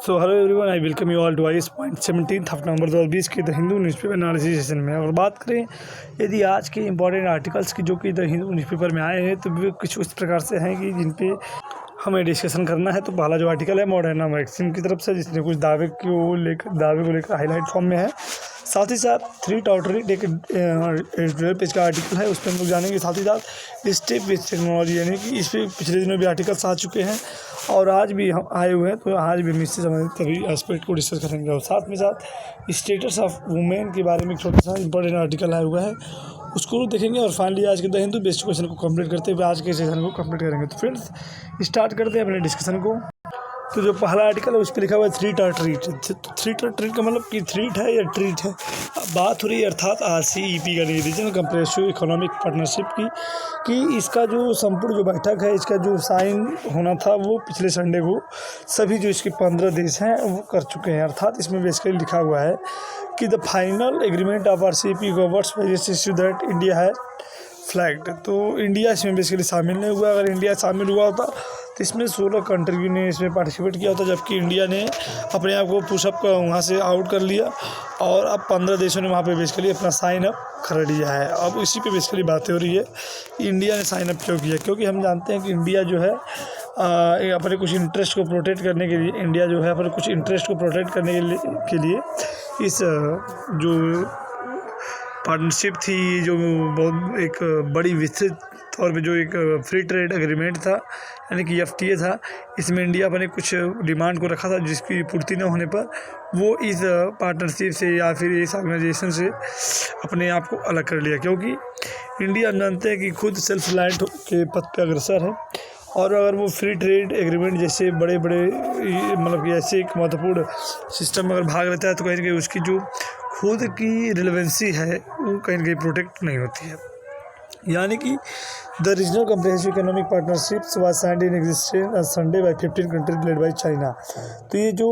So hello everyone, I welcome you all to I point 17 November 2020 की the Hindu newspaper analysis session में। अगर बात करें यदि आज के इंपॉर्टेंट आर्टिकल्स की जो कि द हिंदू न्यूज़पेपर में आए हैं तो वे कुछ उस प्रकार से हैं कि जिन पे हमें डिस्कशन करना है। तो पहला जो आर्टिकल है मॉडर्ना वैक्सीन की तरफ से, जिसने कुछ दावे को लेकर हाईलाइट फॉर्म में है। साथ ही साथ 3 टॉटरी एक एडिटोरियल पेज का आर्टिकल है, उस पर हम लोग जानेंगे। साथ ही साथ स्टेप बेस्ड टेक्नोलॉजी, यानी कि इस पर पिछले दिनों भी आर्टिकल्स आ चुके हैं और आज भी हम आए हुए हैं, तो आज भी हम इससे संबंधित सभी एस्पेक्ट को डिस्कस करेंगे। और साथ में साथ स्टेटस ऑफ वुमेन के बारे में एक छोटा सा इंपॉर्टेंट आर्टिकल आया हुआ है, उसको देखेंगे। और फाइनली आज के द हिंदू बेस्ट क्वेश्चन को कंप्लीट करते हुए आज के सेशन को कंप्लीट करेंगे। तो फ्रेंड्स, स्टार्ट करते हैं अपने डिस्कशन को। तो जो पहला आर्टिकल है उस पर लिखा हुआ है 3 टा ट्रीट। 3 टा ट्रीट का मतलब कि थ्रीट है या ट्रीट है, बात हो रही है अर्थात RCEP का, रीजनल कंप्रेहेंसिव इकोनॉमिक पार्टनरशिप की, कि इसका जो संपूर्ण जो बैठक है, इसका जो साइन होना था वो पिछले संडे को सभी जो इसके 15 देश हैं वो कर चुके हैं। अर्थात इसमें बेसिकली लिखा हुआ है कि the final agreement of RCEP covers various issue that India has flagged. तो इंडिया इसमें बेसिकली शामिल नहीं हुआ। अगर इंडिया शामिल हुआ होता तो इसमें 16 कंट्री ने इसमें पार्टिसिपेट किया होता, जबकि इंडिया ने अपने आप को पुशअप वहाँ से आउट कर लिया और अब 15 देशों ने वहाँ पे बेसिकली अपना साइन अप कर लिया है। अब इसी पे बेसिकली बातें हो रही है कि इंडिया ने साइन अप क्यों किया, क्योंकि हम जानते हैं कि इंडिया जो है अपने कुछ इंटरेस्ट को प्रोटेक्ट करने के लिए, इंडिया जो है अपने कुछ इंटरेस्ट को प्रोटेक्ट करने के लिए इस जो पार्टनरशिप थी, जो बहुत एक बड़ी विस्तृत तौर पे जो एक फ्री ट्रेड एग्रीमेंट था, यानी कि FTA था, इसमें इंडिया अपने कुछ डिमांड को रखा था जिसकी पूर्ति न होने पर वो इस पार्टनरशिप से या फिर इस ऑर्गेनाइजेशन से अपने आप को अलग कर लिया। क्योंकि इंडिया जानते हैं कि खुद सेल्फ रिलायंट के पथ पे अग्रसर है, और अगर वो फ्री ट्रेड एग्रीमेंट जैसे बड़े बड़े मतलब कि ऐसे एक महत्वपूर्ण सिस्टम में अगर भाग लेता है तो कहीं ना कहीं उसकी जो खुद की रिलेवेंसी है वो कहीं ना कहीं प्रोटेक्ट नहीं होती है। यानी कि the regional comprehensive economic partnerships was signed in existence Sunday by 15 countries led by China. तो ये जो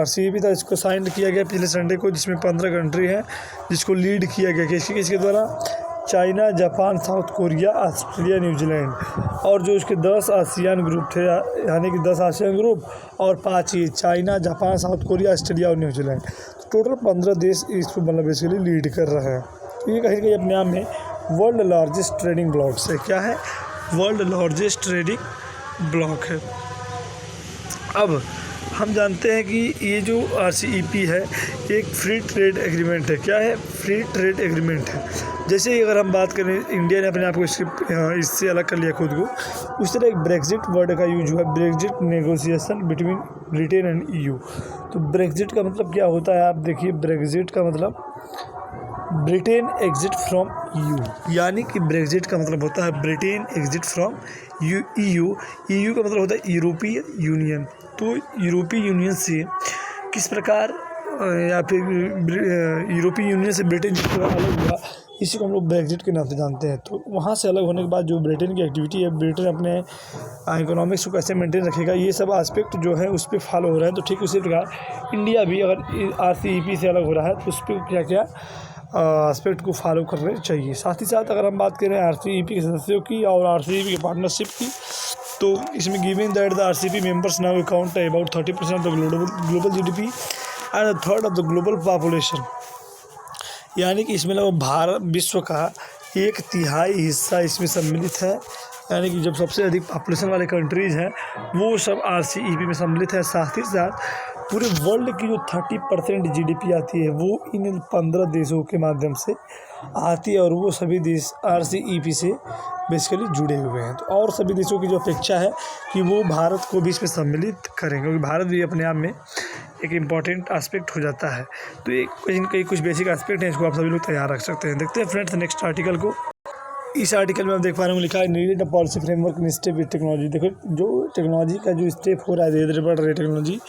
RCEP था इसको साइन किया गया पिछले संडे को, जिसमें 15 कंट्री हैं, जिसको लीड किया गया किसके द्वारा? China, Japan, south Korea, Australia, New Zealand, और जो उसके 10 आसियान ग्रुप थे, यानी कि 10 आसियान ग्रुप और 5 ये China, Japan, south Korea, Australia और न्यूजीलैंड। तो टोटल 15 देश इसको मतलब बेसिकली लीड कर रहे हैं। तो ये कहीं ना कहीं अपने आप में वर्ल्ड लार्जेस्ट ट्रेडिंग ब्लॉक्स है। क्या है? वर्ल्ड लार्जेस्ट ट्रेडिंग ब्लॉक है। अब हम जानते हैं कि ये जो RCEP है एक फ्री ट्रेड एग्रीमेंट है। क्या है? फ्री ट्रेड एग्रीमेंट है। जैसे अगर हम बात करें, इंडिया ने अपने आप को इससे अलग कर लिया खुद को, उस तरह एक ब्रेक्जिट वर्ड का यूज हुआ, Brexit negotiation between Britain and EU। तो ब्रेक्जिट का मतलब क्या होता है? आप देखिए, ब्रेक्जिट का मतलब ब्रिटेन एग्जिट फ्रॉम EU, यानी कि ब्रेक्जिट का मतलब होता है Britain exit from EU। EU का मतलब होता है यूरोपीय यूनियन। तो यूरोपीय यूनियन से किस प्रकार या फिर यूरोपीय यूनियन से ब्रिटेन जिस प्रकार अलग हुआ, इसी को हम लोग ब्रेक्जिट के नाम से जानते हैं। तो वहाँ से अलग होने के बाद जो ब्रिटेन की एक्टिविटी है, ब्रिटेन अपने इकोनॉमिक्स को कैसे मेंटेन रखेगा, ये सब एस्पेक्ट जो है उस पर फॉलो हो रहा है। तो ठीक उसी प्रकार इंडिया भी अगर RCEP से अलग हो रहा है तो उस पर क्या क्या एस्पेक्ट को फॉलो करने चाहिए। साथ ही साथ अगर हम बात करें RCEP के सदस्यों की और RCEP के पार्टनरशिप की, तो इसमें given that the RCEP members now account about 30% of the global GDP and 1/3 of the global population. यानी कि इसमें लगभग भारत विश्व का 1/3 हिस्सा इसमें सम्मिलित है। यानी कि जब सबसे अधिक पॉपुलेशन वाले कंट्रीज़ हैं वो सब RCEP में सम्मिलित है। साथ ही साथ पूरे वर्ल्ड की जो 30% GDP आती है वो इन 15 देशों के माध्यम से आती है, और वो सभी देश RCEP से बेसिकली जुड़े हुए हैं। तो और सभी देशों की जो अपेक्षा है कि वो भारत को भी इसमें सम्मिलित करेंगे, क्योंकि भारत भी अपने आप में एक इम्पॉर्टेंट एस्पेक्ट हो जाता है। तो ये कहीं कुछ बेसिक एस्पेक्ट हैं, इसको आप सभी लोग तैयार रख सकते हैं। देखते हैं फ्रेंड्स नेक्स्ट आर्टिकल को। इस आर्टिकल में आप देख पा रहे हैं लिखा है needed a policy framework in step with technology. देखो, जो टेक्नोलॉजी का जो स्टेप हो रहा है, धीरे धीरे बढ़ रही है टेक्नोलॉजी,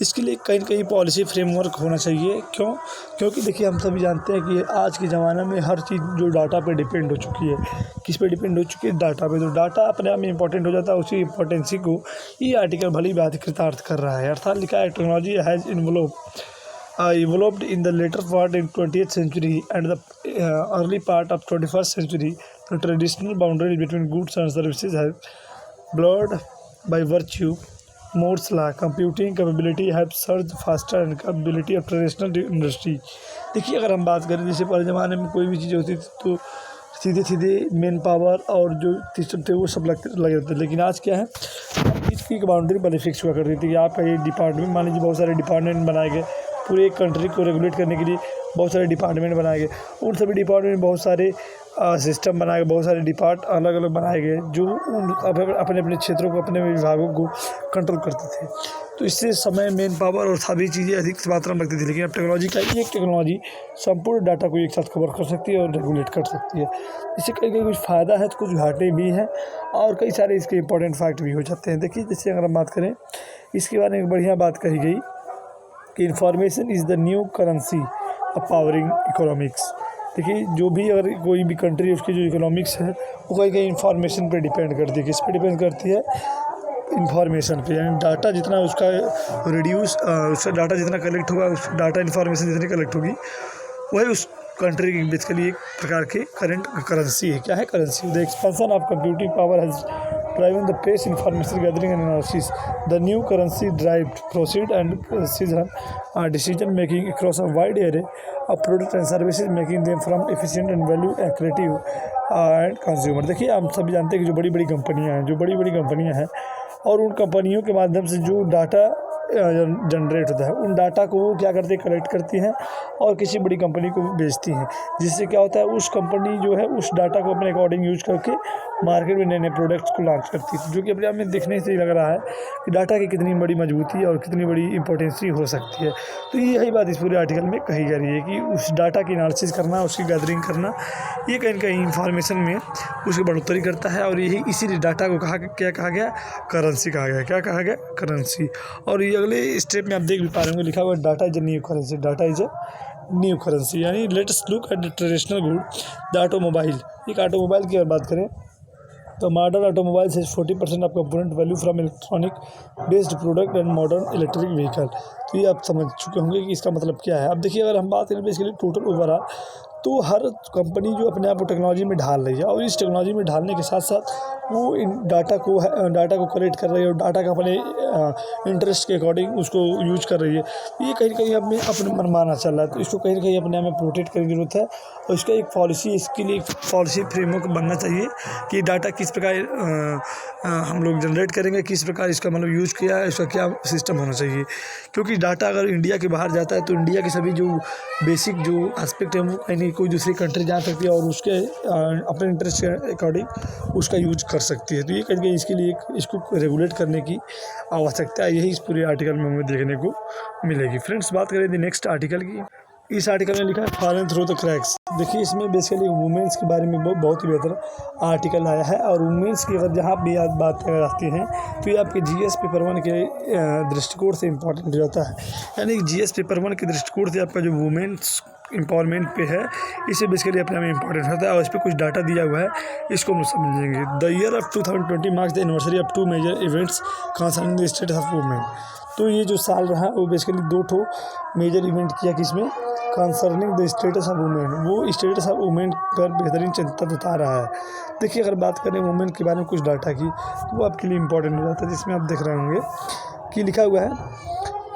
इसके लिए कहीं ना कहीं पॉलिसी फ्रेमवर्क होना चाहिए। क्योंकि देखिए, हम सभी जानते हैं कि आज के ज़माने में हर चीज़ जो डाटा पे डिपेंड हो चुकी है। किस पे डिपेंड हो चुकी है? डाटा पे। तो डाटा अपने आप में इंपॉर्टेंट हो जाता है, उसी इंपॉर्टेंसी को ये आर्टिकल भली बात कृतार्थ कर रहा है। अर्थात लिखा है technology has evolved in the later part in 20th century and the early part of 21st century. The traditional boundaries between goods and services have blurred by virtue Moore's law, computing capability have surged faster and capability of traditional industry। देखिए अगर हम बात करें जैसे पहले ज़माने में कोई भी चीज़ होती थी तो सीधे सीधे मैन पावर और जो सिस्टम थे वो सब लगे रहते थे, लेकिन आज क्या है इसकी एक बाउंड्री पहले फिक्स हुआ करती थी कि आपका ये डिपार्टमेंट, मान लीजिए बहुत सारे डिपार्टमेंट बनाए गए पूरे एक कंट्री को रेगुलेट करने के लिए, बहुत सारे डिपार्टमेंट बनाए गए, उन सभी डिपार्टमेंट में बहुत सारे सिस्टम बनाए गए, बहुत सारे डिपार्ट अलग अलग बनाए गए जो अपने अपने क्षेत्रों को, अपने विभागों को कंट्रोल करते थे। तो इससे समय, मैन पावर और सभी चीज़ें अधिक मात्रा में लगती थी, लेकिन अब टेक्नोलॉजी का एक टेक्नोलॉजी संपूर्ण डाटा को एक साथ कवर कर सकती है और रेगुलेट कर सकती है। इससे कई कई कुछ फ़ायदा है तो कुछ घाटे भी हैं और कई सारे इसके इंपॉर्टेंट फैक्ट भी हो जाते हैं। देखिए जैसे अगर हम बात करें इसके बारे में एक बढ़िया बात कही गई कि information is the new currency of powering economics. देखिए जो भी अगर कोई भी कंट्री उसकी जो इकोनॉमिक्स है वो कहीं कहीं इंफॉर्मेशन पे डिपेंड करती है। किस पे डिपेंड करती है? इंफॉर्मेशन पे, यानी डाटा जितना उसका उसका डाटा जितना कलेक्ट होगा, उस डाटा इन्फॉर्मेशन जितनी कलेक्ट होगी वही उस कंट्री की बेसिकली एक प्रकार की करंट करेंसी है। क्या है? Currency. The expansion of computing power has driven the pace information gathering and analysis. The new currency drive proceed and decision making across a wide array of products and services, making them from efficient and value accretive and consumer। देखिए हम सभी जानते हैं कि जो बड़ी बड़ी कंपनियां हैं और उन कंपनियों के माध्यम से जो डाटा जनरेट होता है उन डाटा को वो क्या करते हैं, कलेक्ट करती हैं और किसी बड़ी कंपनी को बेचती हैं, जिससे क्या होता है उस कंपनी जो है उस डाटा को अपने अकॉर्डिंग यूज करके मार्केट में नए नए प्रोडक्ट्स को लॉन्च करती है। जो कि अपने आप में देखने से ही लग रहा है कि डाटा की कितनी बड़ी मजबूती और कितनी बड़ी इंपॉर्टेंसी हो सकती है। तो यही बात इस पूरे आर्टिकल में कही जा रही है कि उस डाटा की एनालिसिस करना, उसकी गैदरिंग करना, ये कहीं कहीं इंफॉर्मेशन में उसकी बढ़ोतरी करता है और यही इसीलिए डाटा को क्या कहा गया? करेंसी कहा गया। क्या कहा गया? करेंसी। और ये अगले स्टेप में आप देख भी पा रहे होंगे लिखा हुआ data is a new currency. Data is a new currency. यानी let's look at the traditional good, the automobile. एक ऑटोमोबाइल की अगर बात करें तो modern automobiles has 40% of component value from electronic based product and modern electric vehicle. तो ये आप समझ चुके होंगे कि इसका मतलब क्या है। अब देखिए अगर हम बात करें बेसिकली टोटल ओवरऑल तो हर कंपनी जो अपने आप को टेक्नोलॉजी में ढाल रही है और इस टेक्नोलॉजी में ढालने के साथ साथ वो इन डाटा को कलेक्ट कर रही है और डाटा का अपने इंटरेस्ट के अकॉर्डिंग उसको यूज कर रही है। ये कहीं ना कहीं अपने मनमाना चल रहा है, तो इसको कहीं ना कहीं अपने आप में प्रोटेक्ट करने की जरूरत है और इसका एक पॉलिसी, इसके लिए एक पॉलिसी फ्रेमवर्क बनना चाहिए कि डाटा किस प्रकार हम लोग जनरेट करेंगे, किस प्रकार इसका मतलब यूज किया है, इसका क्या सिस्टम होना चाहिए। क्योंकि डाटा अगर इंडिया के बाहर जाता है तो इंडिया के सभी जो बेसिक जो एस्पेक्ट है वो कहीं कोई दूसरी कंट्री जा सकती है और उसके अपने इंटरेस्ट के अकॉर्डिंग उसका यूज कर सकती है। तो ये कहीं इसके लिए इसको रेगुलेट करने की आवश्यकता है। यही इस पूरे आर्टिकल में हमें देखने को मिलेगी। फ्रेंड्स बात करें द नेक्स्ट आर्टिकल की। इस आर्टिकल में लिखा है फॉलन थ्रू द क्रैक्स। देखिए इसमें बेसिकली वुमेंस के बारे में बहुत ही बेहतर आर्टिकल आया है और वुमेंस की अगर जहाँ भी बात आती हैं तो ये आपके जीएस पेपर 1 के दृष्टिकोण से इम्पॉर्टेंट हो जाता है। यानी जीएस पेपर 1 के दृष्टिकोण से आपका जो वुमेंस एम्पावरमेंट पे है इसे बेसिकली अपने में इंपॉर्टेंट होता है और इस पर कुछ डाटा दिया हुआ है, इसको हम समझेंगे। The year of 2020 marks the anniversary of 2 major events concerning the status of women. तो ये जो साल रहा वो बेसिकली 2 मेजर इवेंट किया किसमें, concerning the status of women. वो स्टेटस ऑफ वुमेन पर बेहतरीन चिंता जता रहा है। देखिए अगर बात करें वुमेन के बारे में कुछ डाटा की तो वो आपके लिए इंपॉर्टेंट हो जाता है, जिसमें आप देख रहे होंगे कि लिखा हुआ है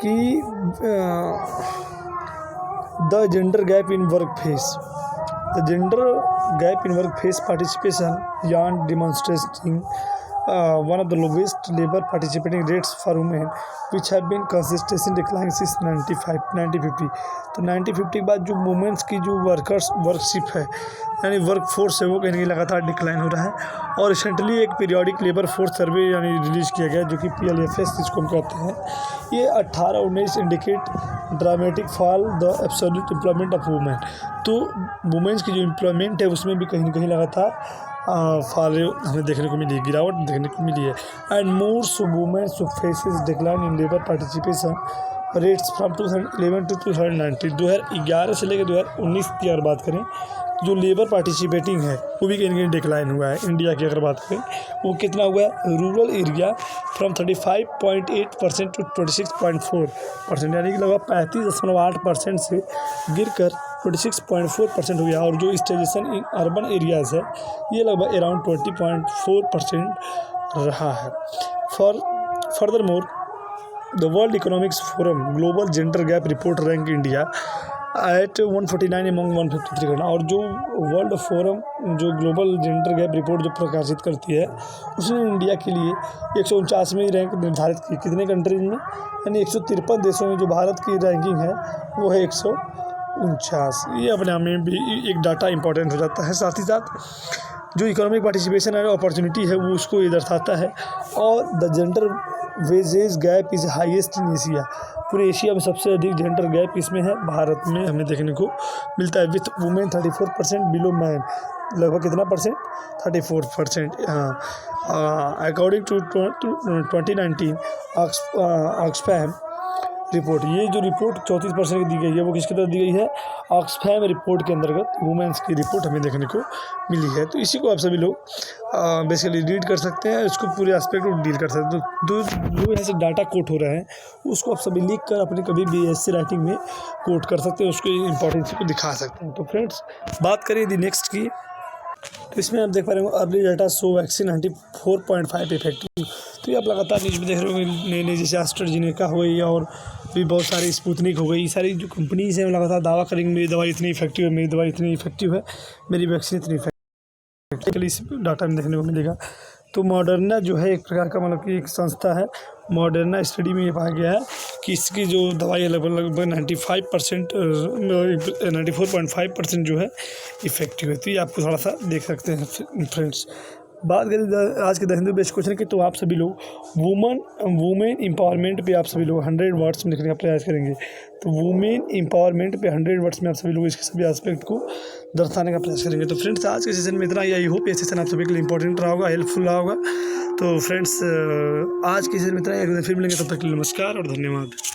कि the gender gap in work face. The gender gap in work face participation यान demonstrating one of the lowest labor participating rates for women which have been consistently declining since 1950। तो 1950 के बाद जो वुमेंस की जो वर्कशिप है यानी work force है वो कहीं लगातार डिक्लाइन हो रहा है। और रिसेंटली एक पीरियोडिक लेबर फोर्स सर्वे यानी रिलीज़ किया गया जो कि PLFS जिसको हम कहते हैं, ये 18-19 indicate dramatic fall the absolute employment of women. तो वुमेंस की जो एम्प्लॉयमेंट है उसमें भी कहीं ना कहीं लगातार फॉल हमें देखने को मिली, गिरावट देखने को मिली है। And more women's faces decline in labour participation rates from 2011 to 2019। 2011 से लेकर 2019 की अगर बात करें जो लेबर पार्टिसिपेटिंग है वो भी कहीं कहीं डिक्लाइन हुआ है। इंडिया की अगर बात करें वो कितना हुआ है, रूरल एरिया फ्रॉम 35.8% टू 26.4%, यानी कि लगभग 35.8% से गिरकर 26.4% हो गया। और जो स्टेजेशन इन अर्बन एरियाज़ है ये लगभग अराउंड 20.4% रहा है। Further more the world economics forum global gender gap report rank India at 149 among 153 country. और जो वर्ल्ड फोरम जो ग्लोबल जेंडर गैप रिपोर्ट जो प्रकाशित करती है, उसने इंडिया के लिए 149वीं रैंक निर्धारित की। कितने कंट्रीज में? यानी 153 देशों में जो भारत की रैंकिंग है वो है 149। ये अपने आप में भी एक डाटा इंपॉर्टेंट हो जाता है। साथ ही साथ जो इकोनॉमिक पार्टिसिपेशन है, अपॉर्चुनिटी है, वो उसको ये दर्शाता है। और the gender wages gap is highest in Asia. पूरे एशिया में सबसे अधिक जेंडर गैप इसमें है, भारत में हमें देखने को मिलता है। With women 34% below man. लगभग कितना परसेंट? 34%। हाँ, अकॉर्डिंग टू 2019 ऑक्सफैम रिपोर्ट। ये जो रिपोर्ट 34% की दी गई है, वो किसके तरफ दी गई है? ऑक्सफैम रिपोर्ट के अंतर्गत वुमेन्स की रिपोर्ट हमें देखने को मिली है। तो इसी को आप सभी लोग बेसिकली रीड कर सकते हैं, इसको पूरे एस्पेक्ट को डील कर सकते हैं। तो जो यहाँ से डाटा कोट हो रहे हैं, उसको आप सभी लिख कर अपने कभी भी BSc राइटिंग में कोट कर सकते हैं, उसको इंपॉर्टेंस को दिखा सकते हैं। तो फ्रेंड्स, बात करें यदि नेक्स्ट की, तो इसमें आप देख पा रहे हो early data show vaccine 94.5 effective. तो ये आप लगातार न्यूज़ में देख रहे हो, नई नई जैसे एस्ट्राजेनेका हो गई और भी बहुत सारी स्पुतनिक हो गई, सारी जो कंपनीज़ हैं लगातार दावा करेंगे मेरी दवाई इतनी इफेक्टिव है, मेरी दवाई इतनी इफेक्टिव है, मेरी वैक्सीन इतनी इफेक्टिव। इस डाटा में देखने को मिलेगा। तो मॉडर्ना जो है एक प्रकार का मतलब कि एक संस्था है। मॉडर्ना स्टडी में ये पाया गया है कि इसकी जो दवाई है लगभग 94.5% जो है इफेक्टिव है। तो ये आपको थोड़ा सा देख सकते हैं फ्रेंड्स। बात करें आज के द हिंदू बेस्ट क्वेश्चन की, तो आप सभी लोग वुमेन एम्पावरमेंट पे आप सभी लोग 100 वर्ड्स में लिखने का प्रयास करेंगे। तो वुमेन एम्पावरमेंट पे 100 वर्ड्स में आप सभी लोग इसके सभी एस्पेक्ट को दर्शाने का प्रयास करेंगे। तो फ्रेंड्स, आज के सेशन में इतना ही। आई होप ये सेशन आप सभी के लिए इंपॉर्टेंट रहा होगा, हेल्पफुल रहा होगा। तो फ्रेंड्स, आज के सेशन में इतना ही। अगले फिर मिलेंगे, तब तक के लिए नमस्कार और धन्यवाद।